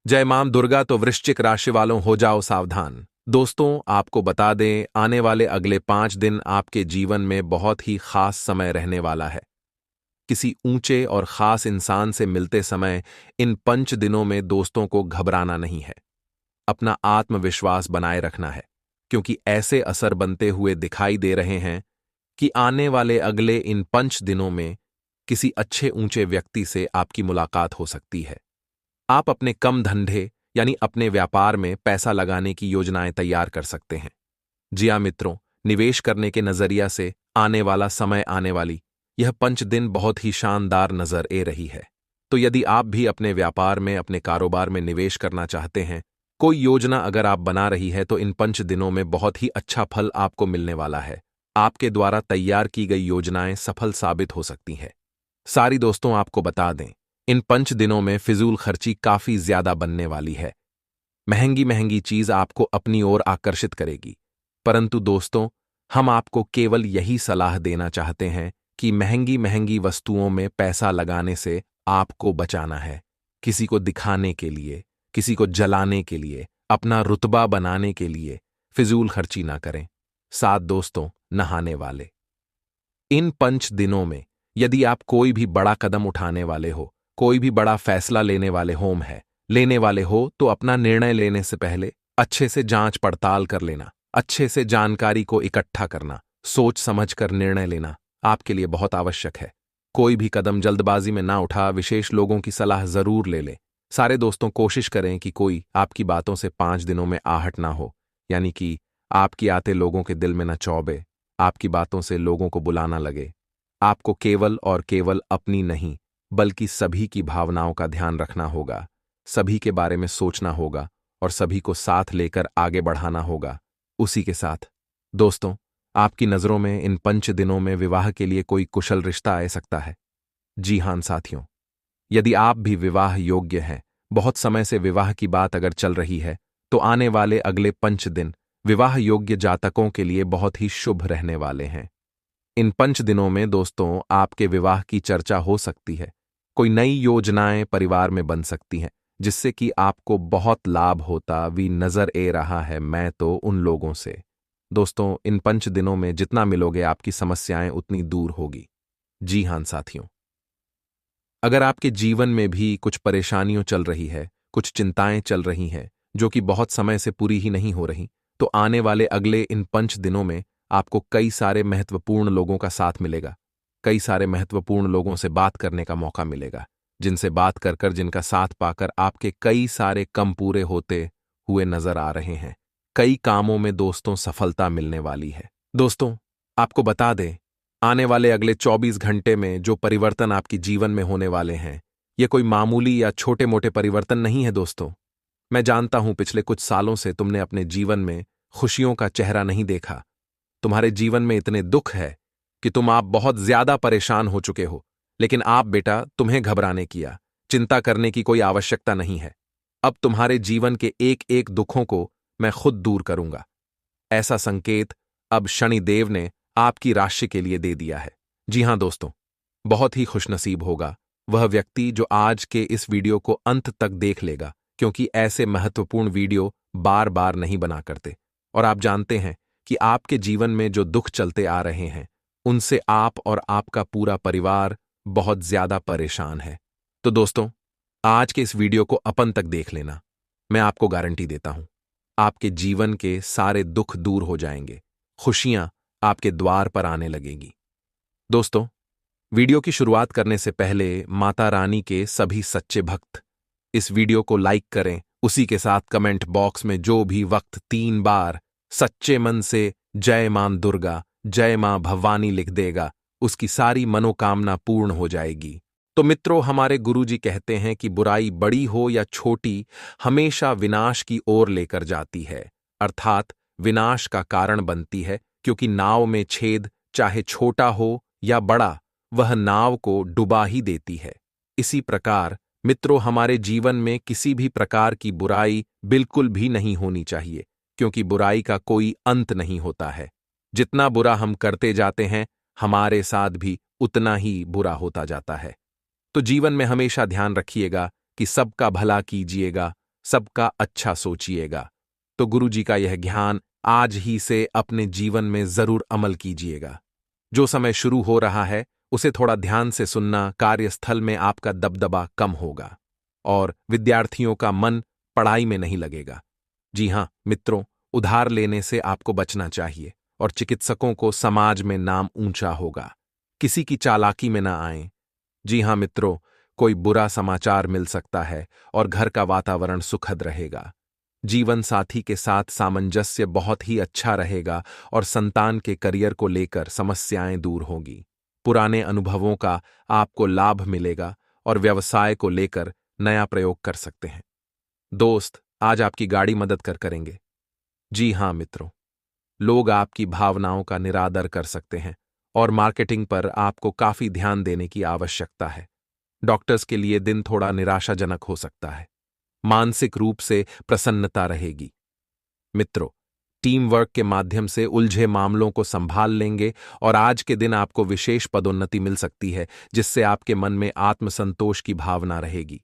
जय मां दुर्गा। तो वृश्चिक राशि वालों हो जाओ सावधान। दोस्तों, आपको बता दें, आने वाले अगले 5 दिन आपके जीवन में बहुत ही खास समय रहने वाला है। किसी ऊंचे और खास इंसान से मिलते समय इन 5 दिनों में दोस्तों को घबराना नहीं है। अपना आत्मविश्वास बनाए रखना है, क्योंकि ऐसे असर बनते हुए दिखाई दे रहे हैं कि आने वाले अगले इन 5 दिनों में किसी अच्छे ऊंचे व्यक्ति से आपकी मुलाकात हो सकती है। आप अपने कम धंधे यानी अपने व्यापार में पैसा लगाने की योजनाएं तैयार कर सकते हैं। जी हाँ मित्रों, निवेश करने के नजरिया से आने वाला समय आने वाली यह 5 दिन बहुत ही शानदार नजर ए रही है। तो यदि आप भी अपने व्यापार में, अपने कारोबार में निवेश करना चाहते हैं, कोई योजना अगर आप बना रही है, तो इन 5 दिनों में बहुत ही अच्छा फल आपको मिलने वाला है। आपके द्वारा तैयार की गई योजनाएं सफल साबित हो सकती हैं। सारी दोस्तों, आपको बता दें, इन 5 दिनों में फिजूल खर्ची काफी ज्यादा बनने वाली है। महंगी महंगी चीज आपको अपनी ओर आकर्षित करेगी। परंतु दोस्तों, हम आपको केवल यही सलाह देना चाहते हैं कि महंगी महंगी वस्तुओं में पैसा लगाने से आपको बचाना है। किसी को दिखाने के लिए, किसी को जलाने के लिए, अपना रुतबा बनाने के लिए फिजूल खर्ची ना करें। साथ दोस्तों, नहाने वाले इन 5 दिनों में यदि आप कोई भी बड़ा कदम उठाने वाले हो, कोई भी बड़ा फैसला लेने वाले हो, तो अपना निर्णय लेने से पहले अच्छे से जांच पड़ताल कर लेना, अच्छे से जानकारी को इकट्ठा करना, सोच समझ कर निर्णय लेना आपके लिए बहुत आवश्यक है। कोई भी कदम जल्दबाजी में ना उठा, विशेष लोगों की सलाह जरूर ले ले। सारे दोस्तों, कोशिश करें कि कोई आपकी बातों से 5 दिनों में आहट ना हो, यानी कि आपकी आते लोगों के दिल में न चौबे, आपकी बातों से लोगों को बुलाना लगे। आपको केवल और केवल अपनी नहीं, बल्कि सभी की भावनाओं का ध्यान रखना होगा, सभी के बारे में सोचना होगा और सभी को साथ लेकर आगे बढ़ाना होगा। उसी के साथ दोस्तों, आपकी नजरों में इन 5 दिनों में विवाह के लिए कोई कुशल रिश्ता आ सकता है। जी हां साथियों, यदि आप भी विवाह योग्य हैं, बहुत समय से विवाह की बात अगर चल रही है, तो आने वाले अगले 5 दिन विवाह योग्य जातकों के लिए बहुत ही शुभ रहने वाले हैं। इन 5 दिनों में दोस्तों, आपके विवाह की चर्चा हो सकती है। कोई नई योजनाएं परिवार में बन सकती हैं, जिससे कि आपको बहुत लाभ होता भी नजर ए रहा है मैं तो उन लोगों से। दोस्तों, इन 5 दिनों में जितना मिलोगे, आपकी समस्याएं उतनी दूर होगी। जी हां साथियों, अगर आपके जीवन में भी कुछ परेशानियां चल रही है, कुछ चिंताएं चल रही हैं, जो कि बहुत समय से पूरी ही नहीं हो रही, तो आने वाले अगले इन 5 दिनों में आपको कई सारे महत्वपूर्ण लोगों का साथ मिलेगा। कई सारे महत्वपूर्ण लोगों से बात करने का मौका मिलेगा, जिनसे बात कर कर, जिनका साथ पाकर आपके कई सारे कम पूरे होते हुए नजर आ रहे हैं। कई कामों में दोस्तों सफलता मिलने वाली है। दोस्तों, आपको बता दें, आने वाले अगले 24 घंटे में जो परिवर्तन आपके जीवन में होने वाले हैं, ये कोई मामूली या छोटे मोटे परिवर्तन नहीं है दोस्तों। मैं जानता हूं, पिछले कुछ सालों से तुमने अपने जीवन में खुशियों का चेहरा नहीं देखा। तुम्हारे जीवन में इतने दुख है कि आप बहुत ज्यादा परेशान हो चुके हो। लेकिन आप बेटा, तुम्हें घबराने की या चिंता करने की कोई आवश्यकता नहीं है। अब तुम्हारे जीवन के एक एक दुखों को मैं खुद दूर करूंगा। ऐसा संकेत अब शनिदेव ने आपकी राशि के लिए दे दिया है। जी हां दोस्तों, बहुत ही खुशनसीब होगा वह व्यक्ति जो आज के इस वीडियो को अंत तक देख लेगा, क्योंकि ऐसे महत्वपूर्ण वीडियो बार बार नहीं बना करते। और आप जानते हैं कि आपके जीवन में जो दुख चलते आ रहे हैं, उनसे आप और आपका पूरा परिवार बहुत ज्यादा परेशान है। तो दोस्तों, आज के इस वीडियो को अपन तक देख लेना। मैं आपको गारंटी देता हूं, आपके जीवन के सारे दुख दूर हो जाएंगे, खुशियां आपके द्वार पर आने लगेगी। दोस्तों, वीडियो की शुरुआत करने से पहले माता रानी के सभी सच्चे भक्त इस वीडियो को लाइक करें। उसी के साथ कमेंट बॉक्स में जो भी वक्त 3 बार सच्चे मन से जय मां दुर्गा, जय मां भवानी लिख देगा, उसकी सारी मनोकामना पूर्ण हो जाएगी। तो मित्रों, हमारे गुरुजी कहते हैं कि बुराई बड़ी हो या छोटी, हमेशा विनाश की ओर लेकर जाती है, अर्थात विनाश का कारण बनती है, क्योंकि नाव में छेद चाहे छोटा हो या बड़ा, वह नाव को डुबा ही देती है। इसी प्रकार मित्रों, हमारे जीवन में किसी भी प्रकार की बुराई बिल्कुल भी नहीं होनी चाहिए, क्योंकि बुराई का कोई अंत नहीं होता है। जितना बुरा हम करते जाते हैं, हमारे साथ भी उतना ही बुरा होता जाता है। तो जीवन में हमेशा ध्यान रखिएगा कि सबका भला कीजिएगा, सबका अच्छा सोचिएगा। तो गुरुजी का यह ज्ञान आज ही से अपने जीवन में जरूर अमल कीजिएगा। जो समय शुरू हो रहा है उसे थोड़ा ध्यान से सुनना, कार्यस्थल में आपका दबदबा कम होगा और विद्यार्थियों का मन पढ़ाई में नहीं लगेगा। जी हां मित्रों, उधार लेने से आपको बचना चाहिए और चिकित्सकों को समाज में नाम ऊंचा होगा। किसी की चालाकी में ना आएं। जी हां मित्रों, कोई बुरा समाचार मिल सकता है और घर का वातावरण सुखद रहेगा। जीवन साथी के साथ सामंजस्य बहुत ही अच्छा रहेगा और संतान के करियर को लेकर समस्याएं दूर होंगी। पुराने अनुभवों का आपको लाभ मिलेगा और व्यवसाय को लेकर नया प्रयोग कर सकते हैं। दोस्त आज आपकी गाड़ी मदद करेंगे। जी हां मित्रों, लोग आपकी भावनाओं का निरादर कर सकते हैं और मार्केटिंग पर आपको काफी ध्यान देने की आवश्यकता है। डॉक्टर्स के लिए दिन थोड़ा निराशाजनक हो सकता है। मानसिक रूप से प्रसन्नता रहेगी। मित्रों, टीम वर्क के माध्यम से उलझे मामलों को संभाल लेंगे और आज के दिन आपको विशेष पदोन्नति मिल सकती है, जिससे आपके मन में आत्मसंतोष की भावना रहेगी।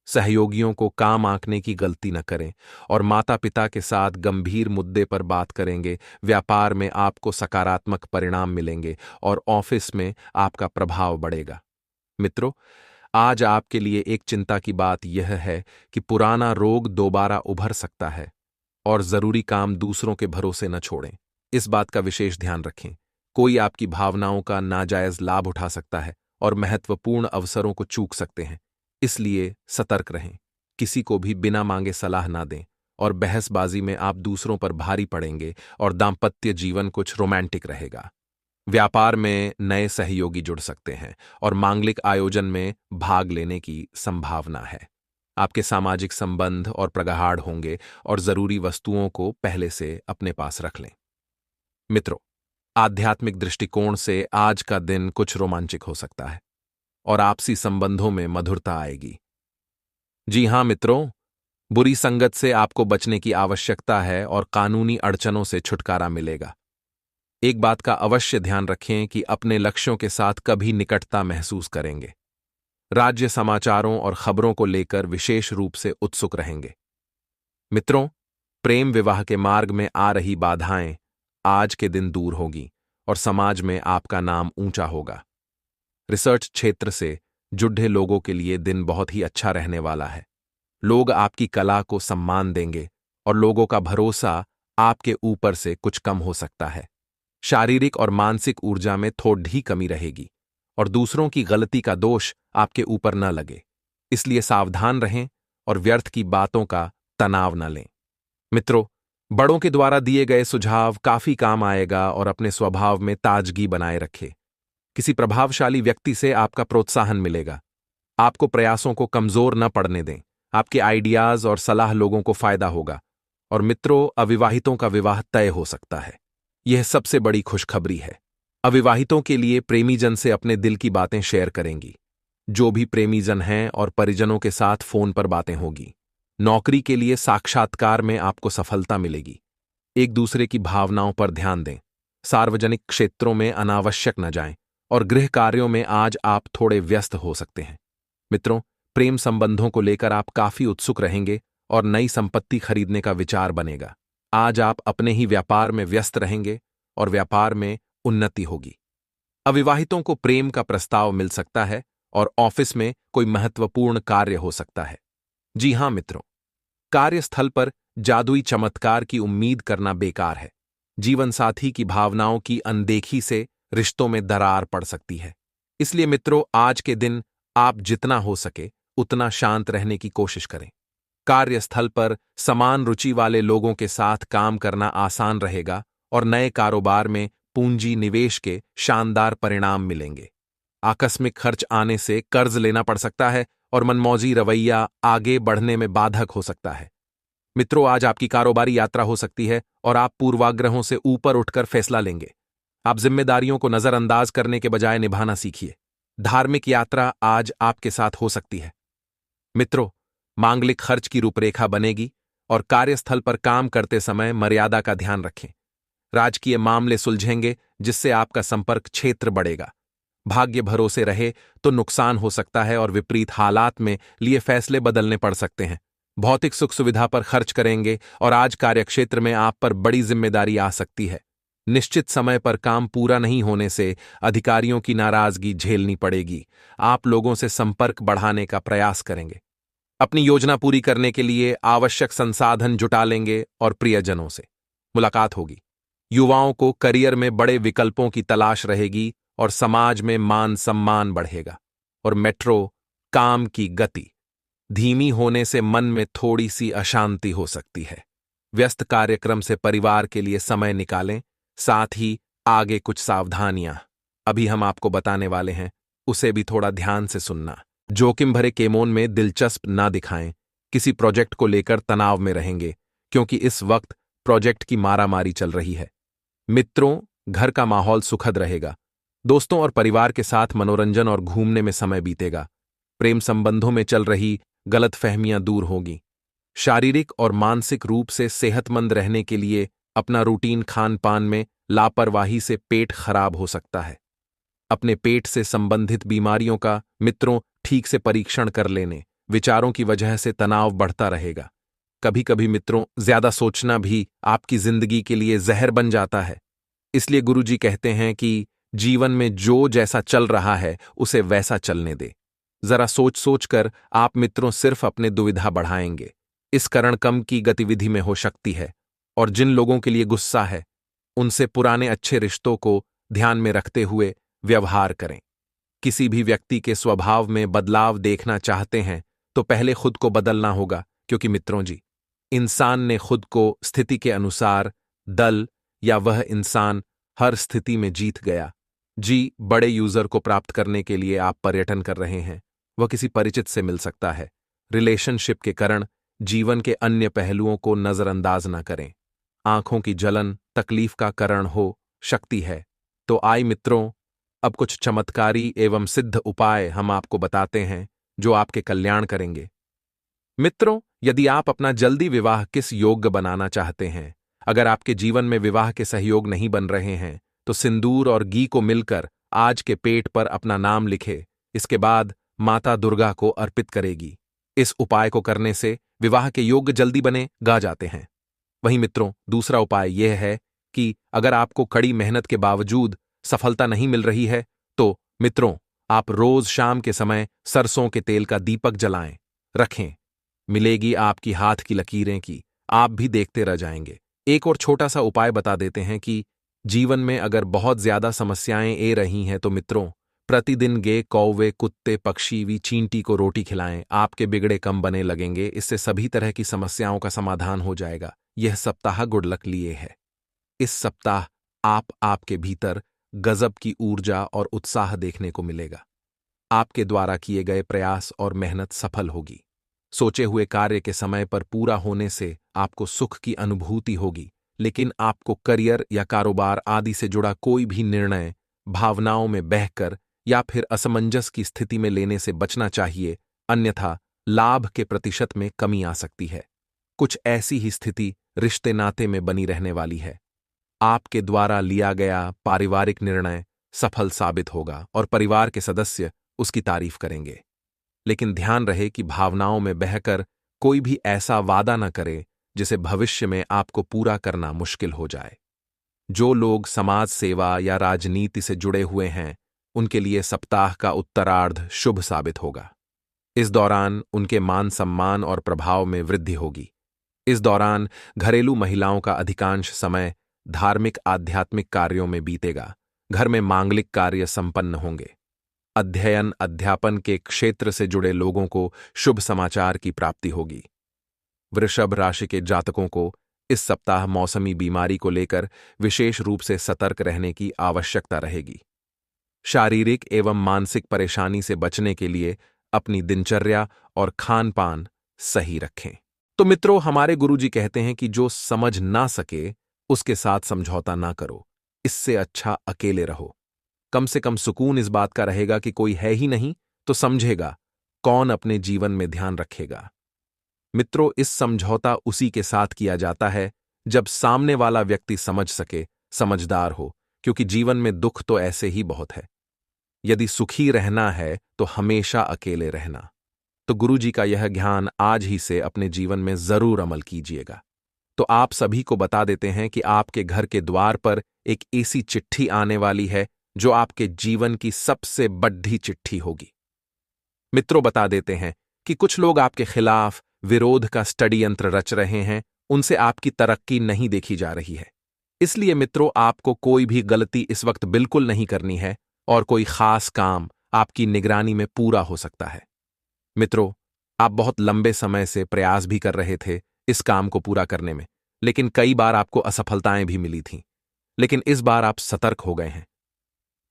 सहयोगियों को काम आंकने की गलती न करें और माता पिता के साथ गंभीर मुद्दे पर बात करेंगे। व्यापार में आपको सकारात्मक परिणाम मिलेंगे और ऑफिस में आपका प्रभाव बढ़ेगा। मित्रों, आज आपके लिए एक चिंता की बात यह है कि पुराना रोग दोबारा उभर सकता है और जरूरी काम दूसरों के भरोसे न छोड़ें। इस बात का विशेष ध्यान रखें। कोई आपकी भावनाओं का नाजायज लाभ उठा सकता है और महत्वपूर्ण अवसरों को चूक सकते हैं। इसलिए सतर्क रहें। किसी को भी बिना मांगे सलाह ना दें और बहसबाजी में आप दूसरों पर भारी पड़ेंगे और दांपत्य जीवन कुछ रोमांटिक रहेगा। व्यापार में नए सहयोगी जुड़ सकते हैं और मांगलिक आयोजन में भाग लेने की संभावना है। आपके सामाजिक संबंध और प्रगाढ़ होंगे और जरूरी वस्तुओं को पहले से अपने पास रख लें। मित्रों, आध्यात्मिक दृष्टिकोण से आज का दिन कुछ रोमांचक हो सकता है और आपसी संबंधों में मधुरता आएगी। जी हां मित्रों, बुरी संगत से आपको बचने की आवश्यकता है और कानूनी अड़चनों से छुटकारा मिलेगा। एक बात का अवश्य ध्यान रखें कि अपने लक्ष्यों के साथ कभी निकटता महसूस करेंगे। राज्य समाचारों और खबरों को लेकर विशेष रूप से उत्सुक रहेंगे। मित्रों, प्रेम विवाह के मार्ग में आ रही बाधाएं आज के दिन दूर होगी और समाज में आपका नाम ऊंचा होगा। रिसर्च क्षेत्र से जुड़े लोगों के लिए दिन बहुत ही अच्छा रहने वाला है। लोग आपकी कला को सम्मान देंगे और लोगों का भरोसा आपके ऊपर से कुछ कम हो सकता है। शारीरिक और मानसिक ऊर्जा में थोड़ी कमी रहेगी और दूसरों की गलती का दोष आपके ऊपर न लगे। इसलिए सावधान रहें और व्यर्थ की बातों का तनाव न लें। मित्रों, बड़ों के द्वारा दिए गए सुझाव काफी काम आएगा और अपने स्वभाव में ताजगी बनाए रखें। किसी प्रभावशाली व्यक्ति से आपका प्रोत्साहन मिलेगा। आपको प्रयासों को कमजोर न पड़ने दें। आपके आइडियाज और सलाह लोगों को फायदा होगा। और मित्रों, अविवाहितों का विवाह तय हो सकता है। यह सबसे बड़ी खुशखबरी है। अविवाहितों के लिए प्रेमीजन से अपने दिल की बातें शेयर करेंगी। जो भी प्रेमीजन हैं और परिजनों के साथ फोन पर बातें होगी। नौकरी के लिए साक्षात्कार में आपको सफलता मिलेगी। एक दूसरे की भावनाओं पर ध्यान दें। सार्वजनिक क्षेत्रों में अनावश्यक न जाएं और गृह कार्यों में आज आप थोड़े व्यस्त हो सकते हैं। मित्रों, प्रेम संबंधों को लेकर आप काफी उत्सुक रहेंगे और नई संपत्ति खरीदने का विचार बनेगा। आज आप अपने ही व्यापार में व्यस्त रहेंगे और व्यापार में उन्नति होगी। अविवाहितों को प्रेम का प्रस्ताव मिल सकता है और ऑफिस में कोई महत्वपूर्ण कार्य हो सकता है। जी हां मित्रों, कार्यस्थल पर जादुई चमत्कार की उम्मीद करना बेकार है। जीवनसाथी की भावनाओं की अनदेखी से रिश्तों में दरार पड़ सकती है। इसलिए मित्रों, आज के दिन आप जितना हो सके उतना शांत रहने की कोशिश करें। कार्यस्थल पर समान रुचि वाले लोगों के साथ काम करना आसान रहेगा और नए कारोबार में पूंजी निवेश के शानदार परिणाम मिलेंगे। आकस्मिक खर्च आने से कर्ज लेना पड़ सकता है और मनमौजी रवैया आगे बढ़ने में बाधक हो सकता है। मित्रों, आज आपकी कारोबारी यात्रा हो सकती है और आप पूर्वाग्रहों से ऊपर उठकर फैसला लेंगे। आप जिम्मेदारियों को नजरअंदाज करने के बजाय निभाना सीखिए। धार्मिक यात्रा आज आपके साथ हो सकती है। मित्रों, मांगलिक खर्च की रूपरेखा बनेगी और कार्यस्थल पर काम करते समय मर्यादा का ध्यान रखें। राजकीय मामले सुलझेंगे जिससे आपका संपर्क क्षेत्र बढ़ेगा। भाग्य भरोसे रहे तो नुकसान हो सकता है और विपरीत हालात में लिए फैसले बदलने पड़ सकते हैं। भौतिक सुख सुविधा पर खर्च करेंगे और आज कार्यक्षेत्र में आप पर बड़ी जिम्मेदारी आ सकती है। निश्चित समय पर काम पूरा नहीं होने से अधिकारियों की नाराजगी झेलनी पड़ेगी। आप लोगों से संपर्क बढ़ाने का प्रयास करेंगे। अपनी योजना पूरी करने के लिए आवश्यक संसाधन जुटा लेंगे और प्रियजनों से मुलाकात होगी। युवाओं को करियर में बड़े विकल्पों की तलाश रहेगी और समाज में मान सम्मान बढ़ेगा। और मेट्रो, काम की गति धीमी होने से मन में थोड़ी सी अशांति हो सकती है। व्यस्त कार्यक्रम से परिवार के लिए समय निकालें। साथ ही आगे कुछ सावधानियां अभी हम आपको बताने वाले हैं, उसे भी थोड़ा ध्यान से सुनना। जोखिम भरे केमोन में दिलचस्प ना दिखाएं। किसी प्रोजेक्ट को लेकर तनाव में रहेंगे क्योंकि इस वक्त प्रोजेक्ट की मारामारी चल रही है। मित्रों, घर का माहौल सुखद रहेगा। दोस्तों और परिवार के साथ मनोरंजन और घूमने में समय बीतेगा। प्रेम संबंधों में चल रही गलतफहमियां दूर होंगी। शारीरिक और मानसिक रूप से सेहतमंद रहने के लिए अपना रूटीन खान पान में लापरवाही से पेट खराब हो सकता है। अपने पेट से संबंधित बीमारियों का मित्रों ठीक से परीक्षण कर लेने। विचारों की वजह से तनाव बढ़ता रहेगा। कभी कभी मित्रों ज्यादा सोचना भी आपकी जिंदगी के लिए जहर बन जाता है। इसलिए गुरुजी कहते हैं कि जीवन में जो जैसा चल रहा है उसे वैसा चलने दे। जरा सोच सोच कर आप मित्रों सिर्फ अपने दुविधा बढ़ाएंगे। इस कारण कम की गतिविधि में हो सकती है। और जिन लोगों के लिए गुस्सा है उनसे पुराने अच्छे रिश्तों को ध्यान में रखते हुए व्यवहार करें। किसी भी व्यक्ति के स्वभाव में बदलाव देखना चाहते हैं तो पहले खुद को बदलना होगा, क्योंकि मित्रों जी, इंसान ने खुद को स्थिति के अनुसार दल या वह इंसान हर स्थिति में जीत गया। जी, बड़े यूजर को प्राप्त करने के लिए आप पर्यटन कर रहे हैं, वह किसी परिचित से मिल सकता है। रिलेशनशिप के कारण जीवन के अन्य पहलुओं को नजरअंदाज न करें। आंखों की जलन तकलीफ का कारण हो सकती है। तो आइए मित्रों, अब कुछ चमत्कारी एवं सिद्ध उपाय हम आपको बताते हैं जो आपके कल्याण करेंगे। मित्रों, यदि आप अपना जल्दी विवाह किस योग्य बनाना चाहते हैं, अगर आपके जीवन में विवाह के सहयोग नहीं बन रहे हैं, तो सिंदूर और घी को मिलकर आज के पेट पर अपना नाम लिखे। इसके बाद माता दुर्गा को अर्पित करेगी। इस उपाय को करने से विवाह के योग्य जल्दी बने गा जाते हैं। वहीं मित्रों, दूसरा उपाय यह है कि अगर आपको कड़ी मेहनत के बावजूद सफलता नहीं मिल रही है, तो मित्रों आप रोज शाम के समय सरसों के तेल का दीपक जलाएं, रखें। मिलेगी आपकी हाथ की लकीरें की आप भी देखते रह जाएंगे। एक और छोटा सा उपाय बता देते हैं कि जीवन में अगर बहुत ज्यादा समस्याएं ए रही हैं तो मित्रों प्रतिदिन गे कौवे कुत्ते पक्षी वी चींटी को रोटी खिलाएं। आपके बिगड़े कम बने लगेंगे। इससे सभी तरह की समस्याओं का समाधान हो जाएगा। यह सप्ताह गुड लक लिए है। इस सप्ताह आपके भीतर गजब की ऊर्जा और उत्साह देखने को मिलेगा। आपके द्वारा किए गए प्रयास और मेहनत सफल होगी। सोचे हुए कार्य के समय पर पूरा होने से आपको सुख की अनुभूति होगी। लेकिन आपको करियर या कारोबार आदि से जुड़ा कोई भी निर्णय भावनाओं में बहकर या फिर असमंजस की स्थिति में लेने से बचना चाहिए, अन्यथा लाभ के प्रतिशत में कमी आ सकती है। कुछ ऐसी ही स्थिति रिश्ते नाते में बनी रहने वाली है। आपके द्वारा लिया गया पारिवारिक निर्णय सफल साबित होगा और परिवार के सदस्य उसकी तारीफ करेंगे। लेकिन ध्यान रहे कि भावनाओं में बहकर कोई भी ऐसा वादा न करे जिसे भविष्य में आपको पूरा करना मुश्किल हो जाए। जो लोग समाज सेवा या राजनीति से जुड़े हुए हैं, उनके लिए सप्ताह का उत्तरार्ध शुभ साबित होगा। इस दौरान उनके मान सम्मान और प्रभाव में वृद्धि होगी। इस दौरान घरेलू महिलाओं का अधिकांश समय धार्मिक आध्यात्मिक कार्यों में बीतेगा। घर में मांगलिक कार्य संपन्न होंगे। अध्ययन अध्यापन के क्षेत्र से जुड़े लोगों को शुभ समाचार की प्राप्ति होगी। वृषभ राशि के जातकों को इस सप्ताह मौसमी बीमारी को लेकर विशेष रूप से सतर्क रहने की आवश्यकता रहेगी। शारीरिक एवं मानसिक परेशानी से बचने के लिए अपनी दिनचर्या और खान पान सही रखें। तो मित्रों, हमारे गुरुजी कहते हैं कि जो समझ ना सके उसके साथ समझौता ना करो। इससे अच्छा अकेले रहो। कम से कम सुकून इस बात का रहेगा कि कोई है ही नहीं तो समझेगा कौन अपने जीवन में ध्यान रखेगा। मित्रों, इस समझौता उसी के साथ किया जाता है जब सामने वाला व्यक्ति समझ सके, समझदार हो, क्योंकि जीवन में दुख तो ऐसे ही बहुत है। यदि सुखी रहना है तो हमेशा अकेले रहना। तो गुरुजी का यह ज्ञान आज ही से अपने जीवन में जरूर अमल कीजिएगा। तो आप सभी को बता देते हैं कि आपके घर के द्वार पर एक ऐसी चिट्ठी आने वाली है जो आपके जीवन की सबसे बड़ी चिट्ठी होगी। मित्रों, बता देते हैं कि कुछ लोग आपके खिलाफ विरोध का स्टडी यंत्र रच रहे हैं, उनसे आपकी तरक्की नहीं देखी जा रही है। इसलिए मित्रों, आपको कोई भी गलती इस वक्त बिल्कुल नहीं करनी है और कोई खास काम आपकी निगरानी में पूरा हो सकता है। मित्रों, आप बहुत लंबे समय से प्रयास भी कर रहे थे इस काम को पूरा करने में, लेकिन कई बार आपको असफलताएं भी मिली थीं। लेकिन इस बार आप सतर्क हो गए हैं,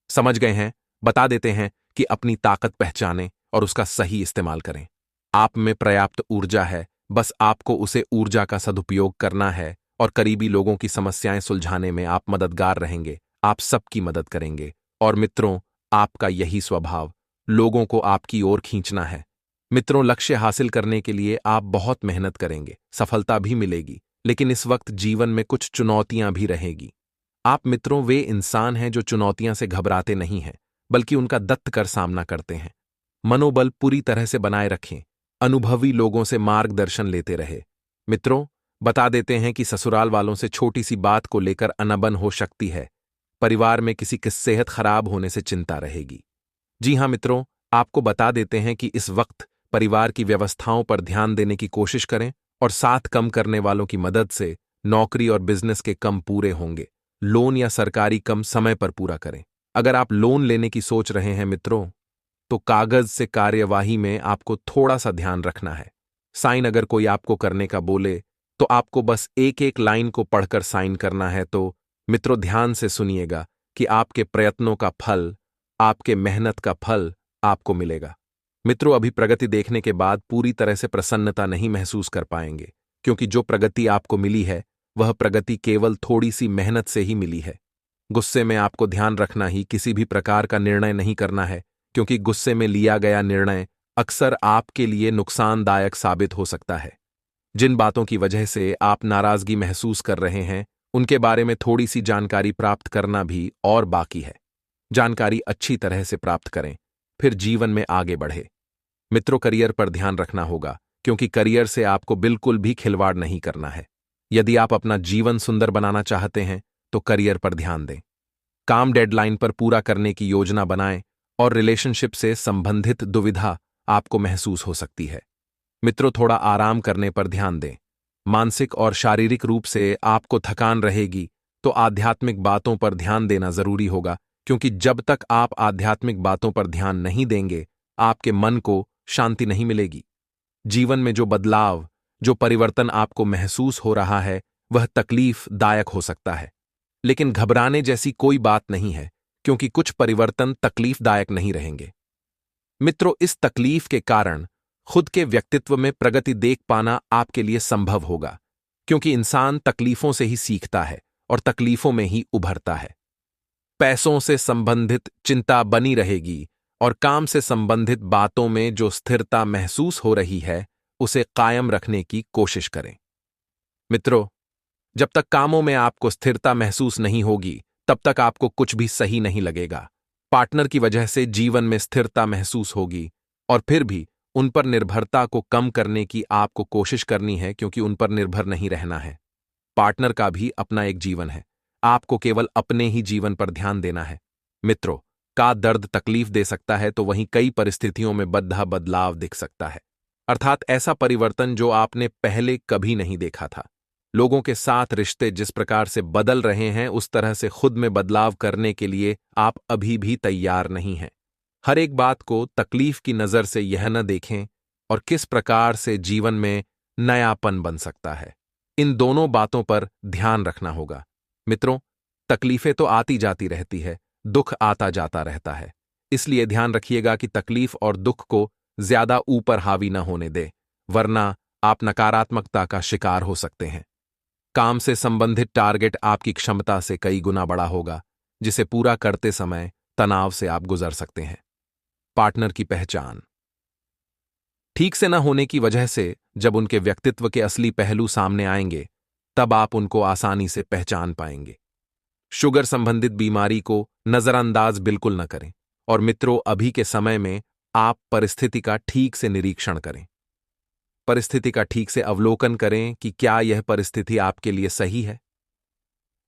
समझ गए हैं। बता देते हैं कि अपनी ताकत पहचानें और उसका सही इस्तेमाल करें। आप में पर्याप्त ऊर्जा है, बस आपको उसे ऊर्जा का सदुपयोग करना है और करीबी लोगों की समस्याएं सुलझाने में आप मददगार रहेंगे, आप सबकी मदद करेंगे। और मित्रों, आपका यही स्वभाव, लोगों को आपकी ओर खींचना है। मित्रों, लक्ष्य हासिल करने के लिए आप बहुत मेहनत करेंगे, सफलता भी मिलेगी, लेकिन इस वक्त जीवन में कुछ चुनौतियां भी रहेगी। आप मित्रों वे इंसान हैं जो चुनौतियां से घबराते नहीं हैं, बल्कि उनका दत्त कर सामना करते हैं। मनोबल पूरी तरह से बनाए रखें, अनुभवी लोगों से मार्गदर्शन लेते रहे। मित्रों, बता देते हैं कि ससुराल वालों से छोटी सी बात को लेकर अनबन हो सकती है। परिवार में किसी की सेहत खराब होने से चिंता रहेगी। जी हां मित्रों, आपको बता देते हैं कि इस वक्त परिवार की व्यवस्थाओं पर ध्यान देने की कोशिश करें और साथ कम करने वालों की मदद से नौकरी और बिजनेस के कम पूरे होंगे। लोन या सरकारी कम समय पर पूरा करें। अगर आप लोन लेने की सोच रहे हैं मित्रों, तो कागज से कार्यवाही में आपको थोड़ा सा ध्यान रखना है। साइन अगर कोई आपको करने का बोले तो आपको बस एक एक लाइन को पढ़कर साइन करना है। तो मित्रों, ध्यान से सुनिएगा कि आपके प्रयत्नों का फल, आपके मेहनत का फल आपको मिलेगा। मित्रों, अभी प्रगति देखने के बाद पूरी तरह से प्रसन्नता नहीं महसूस कर पाएंगे, क्योंकि जो प्रगति आपको मिली है वह प्रगति केवल थोड़ी सी मेहनत से ही मिली है। गुस्से में आपको ध्यान रखना ही किसी भी प्रकार का निर्णय नहीं करना है, क्योंकि गुस्से में लिया गया निर्णय अक्सर आपके लिए नुकसानदायक साबित हो सकता है। जिन बातों की वजह से आप नाराजगी महसूस कर रहे हैं, उनके बारे में थोड़ी सी जानकारी प्राप्त करना भी और बाकी है। जानकारी अच्छी तरह से प्राप्त करें, फिर जीवन में आगे बढ़े। मित्रों, करियर पर ध्यान रखना होगा, क्योंकि करियर से आपको बिल्कुल भी खिलवाड़ नहीं करना है। यदि आप अपना जीवन सुंदर बनाना चाहते हैं तो करियर पर ध्यान दें। काम डेडलाइन पर पूरा करने की योजना बनाएं और रिलेशनशिप से संबंधित दुविधा आपको महसूस हो सकती है। मित्रों, थोड़ा आराम करने पर ध्यान दें। मानसिक और शारीरिक रूप से आपको थकान रहेगी, तो आध्यात्मिक बातों पर ध्यान देना जरूरी होगा, क्योंकि जब तक आप आध्यात्मिक बातों पर ध्यान नहीं देंगे, आपके मन को शांति नहीं मिलेगी। जीवन में जो बदलाव, जो परिवर्तन आपको महसूस हो रहा है, वह तकलीफ दायक हो सकता है, लेकिन घबराने जैसी कोई बात नहीं है, क्योंकि कुछ परिवर्तन तकलीफदायक नहीं रहेंगे। मित्रों, इस तकलीफ के कारण खुद के व्यक्तित्व में प्रगति देख पाना आपके लिए संभव होगा, क्योंकि इंसान तकलीफों से ही सीखता है और तकलीफों में ही उभरता है। पैसों से संबंधित चिंता बनी रहेगी और काम से संबंधित बातों में जो स्थिरता महसूस हो रही है, उसे कायम रखने की कोशिश करें। मित्रों, जब तक कामों में आपको स्थिरता महसूस नहीं होगी, तब तक आपको कुछ भी सही नहीं लगेगा। पार्टनर की वजह से जीवन में स्थिरता महसूस होगी, और फिर भी उन पर निर्भरता को कम करने की आपको कोशिश करनी है, क्योंकि उन पर निर्भर नहीं रहना है। पार्टनर का भी अपना एक जीवन है, आपको केवल अपने ही जीवन पर ध्यान देना है। मित्रों, का दर्द तकलीफ दे सकता है, तो वहीं कई परिस्थितियों में बद्धा बदलाव दिख सकता है, अर्थात ऐसा परिवर्तन जो आपने पहले कभी नहीं देखा था। लोगों के साथ रिश्ते जिस प्रकार से बदल रहे हैं, उस तरह से खुद में बदलाव करने के लिए आप अभी भी तैयार नहीं हैं। हर एक बात को तकलीफ की नजर से यह न देखें और किस प्रकार से जीवन में नयापन बन सकता है, इन दोनों बातों पर ध्यान रखना होगा। मित्रों, तकलीफें तो आती जाती रहती है, दुख आता जाता रहता है, इसलिए ध्यान रखिएगा कि तकलीफ और दुख को ज्यादा ऊपर हावी न होने दे, वरना आप नकारात्मकता का शिकार हो सकते हैं। काम से संबंधित टारगेट आपकी क्षमता से कई गुना बड़ा होगा, जिसे पूरा करते समय तनाव से आप गुजर सकते हैं। पार्टनर की पहचान ठीक से न होने की वजह से जब उनके व्यक्तित्व के असली पहलू सामने आएंगे, तब आप उनको आसानी से पहचान पाएंगे। शुगर संबंधित बीमारी को नजरअंदाज बिल्कुल न करें, और मित्रों, अभी के समय में आप परिस्थिति का ठीक से निरीक्षण करें। परिस्थिति का ठीक से अवलोकन करें कि क्या यह परिस्थिति आपके लिए सही है।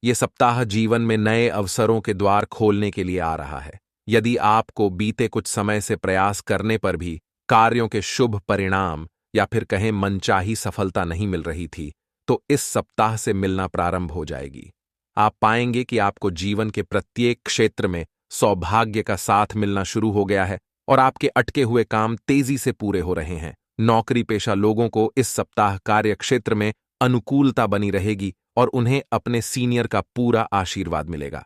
यह सप्ताह जीवन में नए अवसरों के द्वार खोलने के लिए आ रहा है। यदि आपको बीते कुछ समय से प्रयास करने पर भी कार्यों के शुभ परिणाम या फिर कहें मनचाही सफलता नहीं मिल रही थी, तो इस सप्ताह से मिलना प्रारंभ हो जाएगी। आप पाएंगे कि आपको जीवन के प्रत्येक क्षेत्र में सौभाग्य का साथ मिलना शुरू हो गया है और आपके अटके हुए काम तेजी से पूरे हो रहे हैं। नौकरी पेशा लोगों को इस सप्ताह कार्य क्षेत्र में अनुकूलता बनी रहेगी और उन्हें अपने सीनियर का पूरा आशीर्वाद मिलेगा।